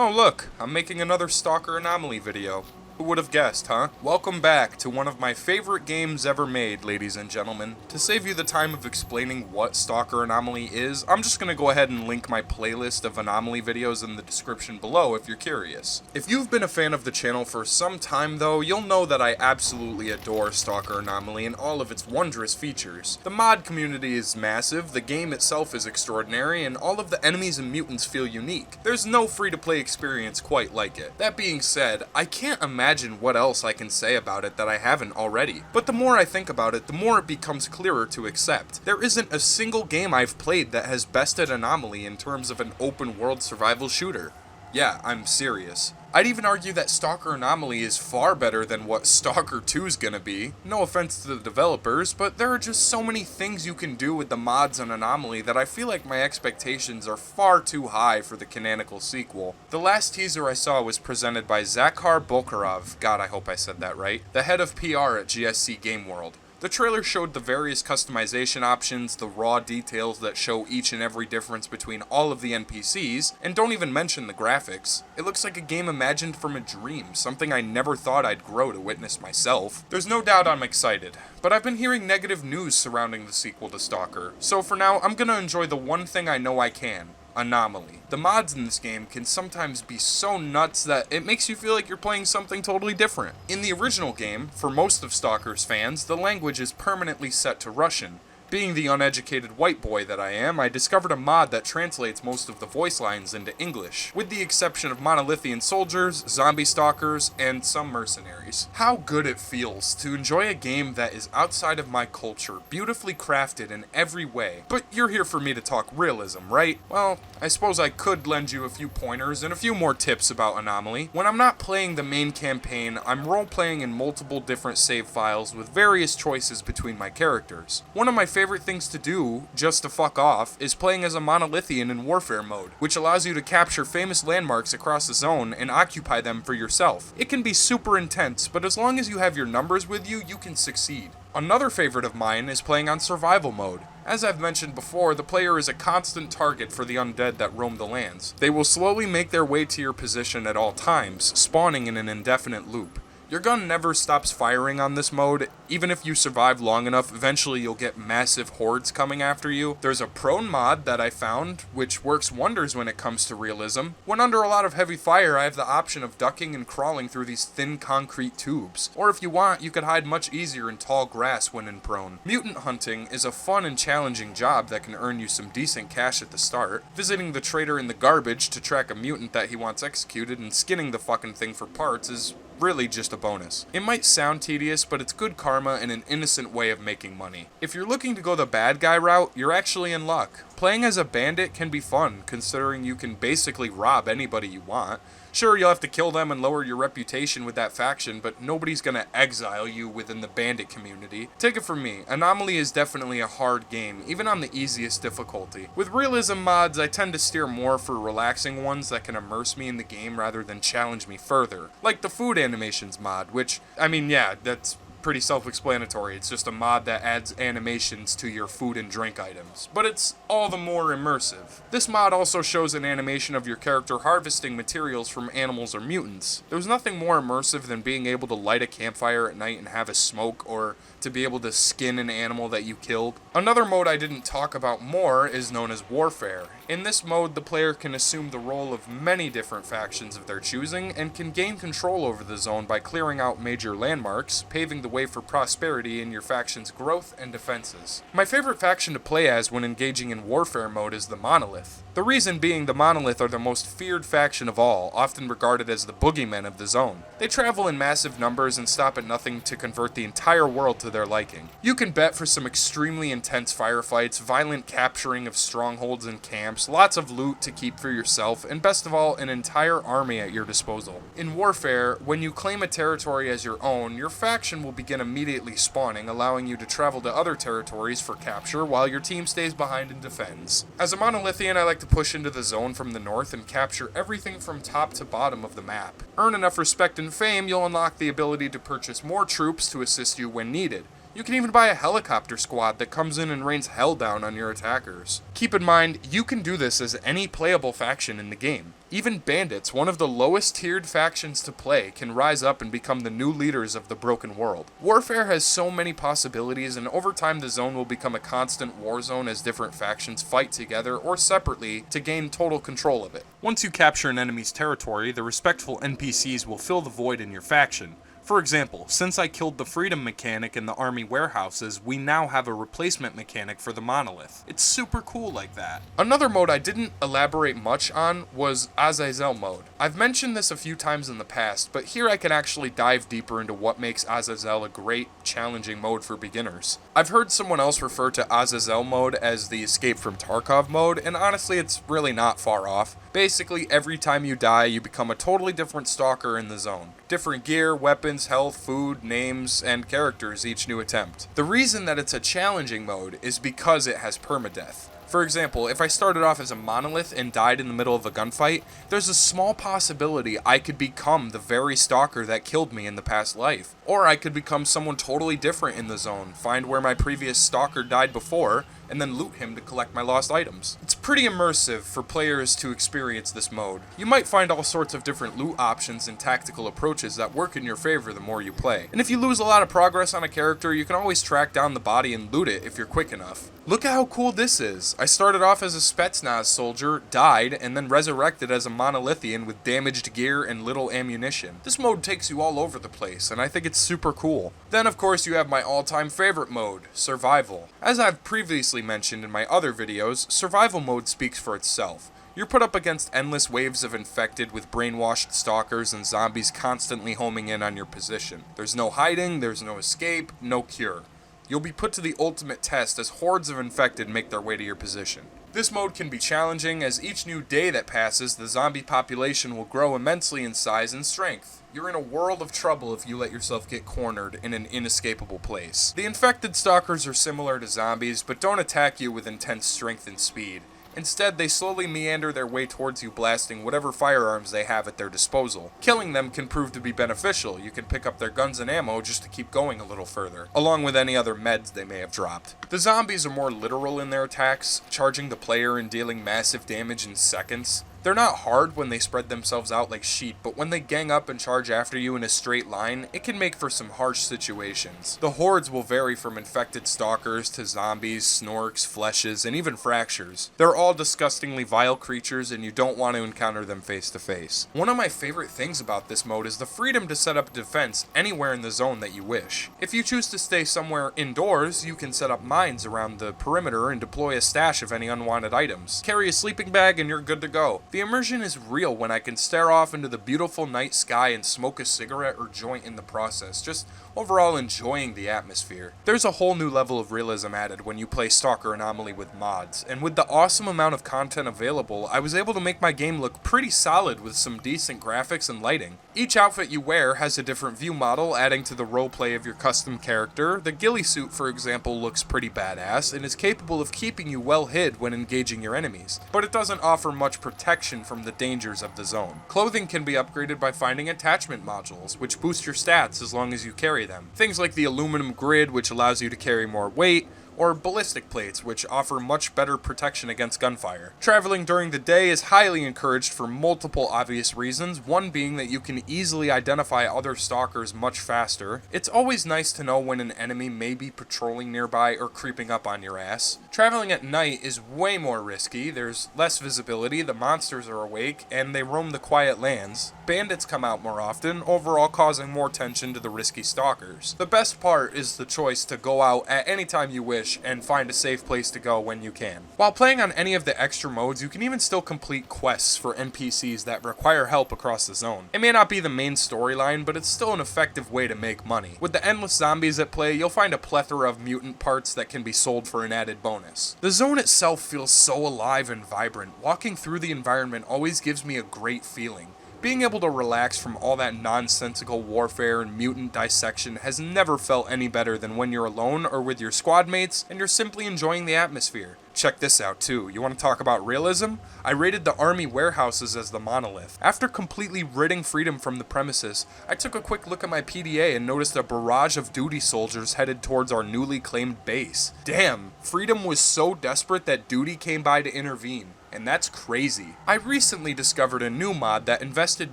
Oh look, I'm making another Stalker Anomaly video. Who would have guessed, huh? Welcome back to one of my favorite games ever made, ladies and gentlemen. To save you the time of explaining what Stalker Anomaly is, I'm just gonna go ahead and link my playlist of Anomaly videos in the description below if you're curious. If you've been a fan of the channel for some time though, you'll know that I absolutely adore Stalker Anomaly and all of its wondrous features. The mod community is massive, the game itself is extraordinary, and all of the enemies and mutants feel unique. There's no free-to-play experience quite like it. That being said, I can't imagine what else I can say about it that I haven't already. But the more I think about it, the more it becomes clearer to accept. There isn't a single game I've played that has bested Anomaly in terms of an open world survival shooter. Yeah, I'm serious. I'd even argue that Stalker Anomaly is far better than what Stalker 2 is gonna be. No offense to the developers, but there are just so many things you can do with the mods on Anomaly that I feel like my expectations are far too high for the canonical sequel. The last teaser I saw was presented by Zakhar Bokarov, God I hope I said that right, the head of PR at GSC Game World. The trailer showed the various customization options, the raw details that show each and every difference between all of the NPCs, and don't even mention the graphics. It looks like a game imagined from a dream, something I never thought I'd grow to witness myself. There's no doubt I'm excited, but I've been hearing negative news surrounding the sequel to Stalker, so for now I'm gonna enjoy the one thing I know I can. Anomaly. The mods in this game can sometimes be so nuts that it makes you feel like you're playing something totally different. In the original game, for most of Stalker's fans, the language is permanently set to Russian. Being the uneducated white boy that I am, I discovered a mod that translates most of the voice lines into English, with the exception of monolithian soldiers, zombie stalkers, and some mercenaries. How good it feels to enjoy a game that is outside of my culture, beautifully crafted in every way. But you're here for me to talk realism, right? Well, I suppose I could lend you a few pointers and a few more tips about Anomaly. When I'm not playing the main campaign, I'm role-playing in multiple different save files with various choices between my characters. One of my favorite things to do, just to fuck off, is playing as a monolithian in warfare mode, which allows you to capture famous landmarks across the zone and occupy them for yourself. It can be super intense, but as long as you have your numbers with you, you can succeed. Another favorite of mine is playing on survival mode. As I've mentioned before, the player is a constant target for the undead that roam the lands. They will slowly make their way to your position at all times, spawning in an indefinite loop. Your gun never stops firing on this mode. Even if you survive long enough, eventually you'll get massive hordes coming after you. There's a prone mod that I found, which works wonders when it comes to realism. When under a lot of heavy fire, I have the option of ducking and crawling through these thin concrete tubes. Or if you want, you could hide much easier in tall grass when in prone. Mutant hunting is a fun and challenging job that can earn you some decent cash at the start. Visiting the trader in the garbage to track a mutant that he wants executed and skinning the fucking thing for parts is really just a bonus. It might sound tedious, but it's good karma and an innocent way of making money. If you're looking to go the bad guy route, you're actually in luck. Playing as a bandit can be fun, considering you can basically rob anybody you want. Sure, you'll have to kill them and lower your reputation with that faction, but nobody's gonna exile you within the bandit community. Take it from me, Anomaly is definitely a hard game, even on the easiest difficulty. With realism mods, I tend to steer more for relaxing ones that can immerse me in the game rather than challenge me further. Like the food animations mod, which, yeah, that's pretty self-explanatory. It's just a mod that adds animations to your food and drink items, but it's all the more immersive. This mod also shows an animation of your character harvesting materials from animals or mutants. There's nothing more immersive than being able to light a campfire at night and have a smoke, or to be able to skin an animal that you killed. Another mode I didn't talk about more is known as Warfare. In this mode, the player can assume the role of many different factions of their choosing, and can gain control over the zone by clearing out major landmarks, paving the way for prosperity in your faction's growth and defenses. My favorite faction to play as when engaging in Warfare mode is the Monolith. The reason being the Monolith are the most feared faction of all, often regarded as the boogeymen of the zone. They travel in massive numbers and stop at nothing to convert the entire world to their liking. You can bet for some extremely intense firefights, violent capturing of strongholds and camps, lots of loot to keep for yourself, and best of all, an entire army at your disposal. In Warfare, when you claim a territory as your own, your faction will begin immediately spawning, allowing you to travel to other territories for capture while your team stays behind and defends. As a Monolithian, I like to push into the zone from the north and capture everything from top to bottom of the map. Earn enough respect and fame, you'll unlock the ability to purchase more troops to assist you when needed. You can even buy a helicopter squad that comes in and rains hell down on your attackers. Keep in mind, you can do this as any playable faction in the game. Even bandits, one of the lowest tiered factions to play, can rise up and become the new leaders of the broken world. Warfare has so many possibilities, and over time the zone will become a constant war zone as different factions fight together or separately to gain total control of it. Once you capture an enemy's territory, the respectful NPCs will fill the void in your faction. For example, since I killed the freedom mechanic in the army warehouses, we now have a replacement mechanic for the monolith. It's super cool like that. Another mode I didn't elaborate much on was Azazel mode. I've mentioned this a few times in the past, but here I can actually dive deeper into what makes Azazel a great, challenging mode for beginners. I've heard someone else refer to Azazel mode as the Escape from Tarkov mode, and honestly it's really not far off. Basically, every time you die, you become a totally different stalker in the zone. Different gear, weapons, health, food, names, and characters each new attempt. The reason that it's a challenging mode is because it has permadeath. For example, if I started off as a monolith and died in the middle of a gunfight, there's a small possibility I could become the very stalker that killed me in the past life. Or I could become someone totally different in the zone, find where my previous stalker died before, and then loot him to collect my lost items. It's pretty immersive for players to experience this mode. You might find all sorts of different loot options and tactical approaches that work in your favor the more you play. And if you lose a lot of progress on a character, you can always track down the body and loot it if you're quick enough. Look at how cool this is. I started off as a Spetsnaz soldier, died, and then resurrected as a monolithian with damaged gear and little ammunition. This mode takes you all over the place, and I think it's super cool. Then of course you have my all-time favorite mode, Survival. As I've previously mentioned in my other videos, Survival mode speaks for itself. You're put up against endless waves of infected with brainwashed stalkers and zombies constantly homing in on your position. There's no hiding, there's no escape, no cure. You'll be put to the ultimate test as hordes of infected make their way to your position. This mode can be challenging, as each new day that passes, the zombie population will grow immensely in size and strength. You're in a world of trouble if you let yourself get cornered in an inescapable place. The infected stalkers are similar to zombies, but don't attack you with intense strength and speed. Instead, they slowly meander their way towards you, blasting whatever firearms they have at their disposal. Killing them can prove to be beneficial. You can pick up their guns and ammo just to keep going a little further, along with any other meds they may have dropped. The zombies are more literal in their attacks, charging the player and dealing massive damage in seconds. They're not hard when they spread themselves out like sheep, but when they gang up and charge after you in a straight line, it can make for some harsh situations. The hordes will vary from infected stalkers to zombies, snorks, fleshes, and even fractures. They're all disgustingly vile creatures, and you don't want to encounter them face to face. One of my favorite things about this mode is the freedom to set up a defense anywhere in the zone that you wish. If you choose to stay somewhere indoors, you can set up mines around the perimeter and deploy a stash of any unwanted items. Carry a sleeping bag and you're good to go. The immersion is real when I can stare off into the beautiful night sky and smoke a cigarette or joint in the process, just overall enjoying the atmosphere. There's a whole new level of realism added when you play Stalker Anomaly with mods, and with the awesome amount of content available, I was able to make my game look pretty solid with some decent graphics and lighting. Each outfit you wear has a different view model, adding to the roleplay of your custom character. The ghillie suit, for example, looks pretty badass and is capable of keeping you well hid when engaging your enemies, but it doesn't offer much protection from the dangers of the zone. Clothing can be upgraded by finding attachment modules, which boost your stats as long as you carry them. Things like the aluminum grid, which allows you to carry more weight, or ballistic plates, which offer much better protection against gunfire. Traveling during the day is highly encouraged for multiple obvious reasons, one being that you can easily identify other stalkers much faster. It's always nice to know when an enemy may be patrolling nearby or creeping up on your ass. Traveling at night is way more risky. There's less visibility, the monsters are awake, and they roam the quiet lands. Bandits come out more often, overall causing more tension to the risky stalkers. The best part is the choice to go out at any time you wish and find a safe place to go when you can. While playing on any of the extra modes, you can even still complete quests for NPCs that require help across the zone. It may not be the main storyline, but it's still an effective way to make money. With the endless zombies at play, you'll find a plethora of mutant parts that can be sold for an added bonus. The zone itself feels so alive and vibrant. Walking through the environment always gives me a great feeling. Being able to relax from all that nonsensical warfare and mutant dissection has never felt any better than when you're alone or with your squad mates and you're simply enjoying the atmosphere. Check this out too. You want to talk about realism? I raided the army warehouses as the monolith. After completely ridding freedom from the premises, I took a quick look at my PDA and noticed a barrage of duty soldiers headed towards our newly claimed base. Damn, freedom was so desperate that duty came by to intervene. and that's crazy. I recently discovered a new mod that invested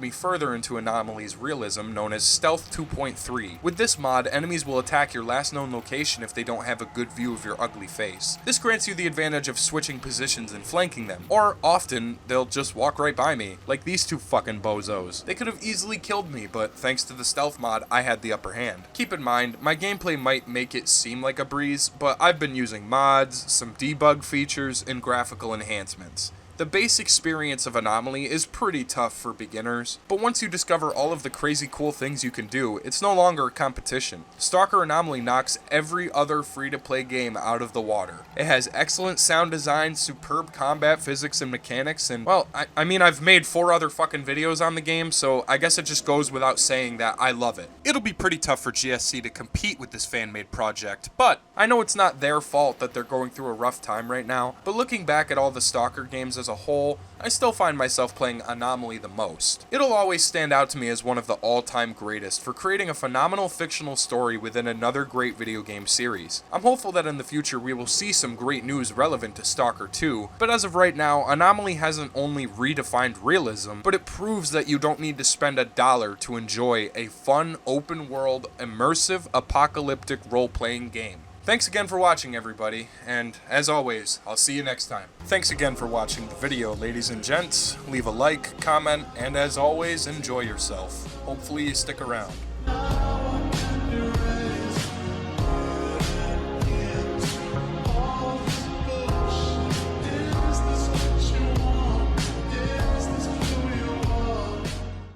me further into Anomaly's realism, known as Stealth 2.3. With this mod, enemies will attack your last known location if they don't have a good view of your ugly face. This grants you the advantage of switching positions and flanking them, or often, they'll just walk right by me, like these two fucking bozos. They could have easily killed me, but thanks to the stealth mod, I had the upper hand. Keep in mind, my gameplay might make it seem like a breeze, but I've been using mods, some debug features, and graphical enhancements. The base experience of Anomaly is pretty tough for beginners, but once you discover all of the crazy cool things you can do, it's no longer a competition. Stalker Anomaly knocks every other free-to-play game out of the water. It has excellent sound design, superb combat physics and mechanics, and, well, I mean, I've made 4 other fucking videos on the game, so I guess it just goes without saying that I love it. It'll be pretty tough for GSC to compete with this fan-made project, but I know it's not their fault that they're going through a rough time right now, but looking back at all the Stalker games as a whole, I still find myself playing Anomaly the most. It'll always stand out to me as one of the all-time greatest for creating a phenomenal fictional story within another great video game series. I'm hopeful that in the future we will see some great news relevant to Stalker 2, but as of right now, Anomaly hasn't only redefined realism, but it proves that you don't need to spend $1 to enjoy a fun, open-world, immersive, apocalyptic role-playing game. Thanks again for watching, everybody, and as always, I'll see you next time. Thanks again for watching the video, ladies and gents. Leave a like, comment, and as always, enjoy yourself. Hopefully you stick around.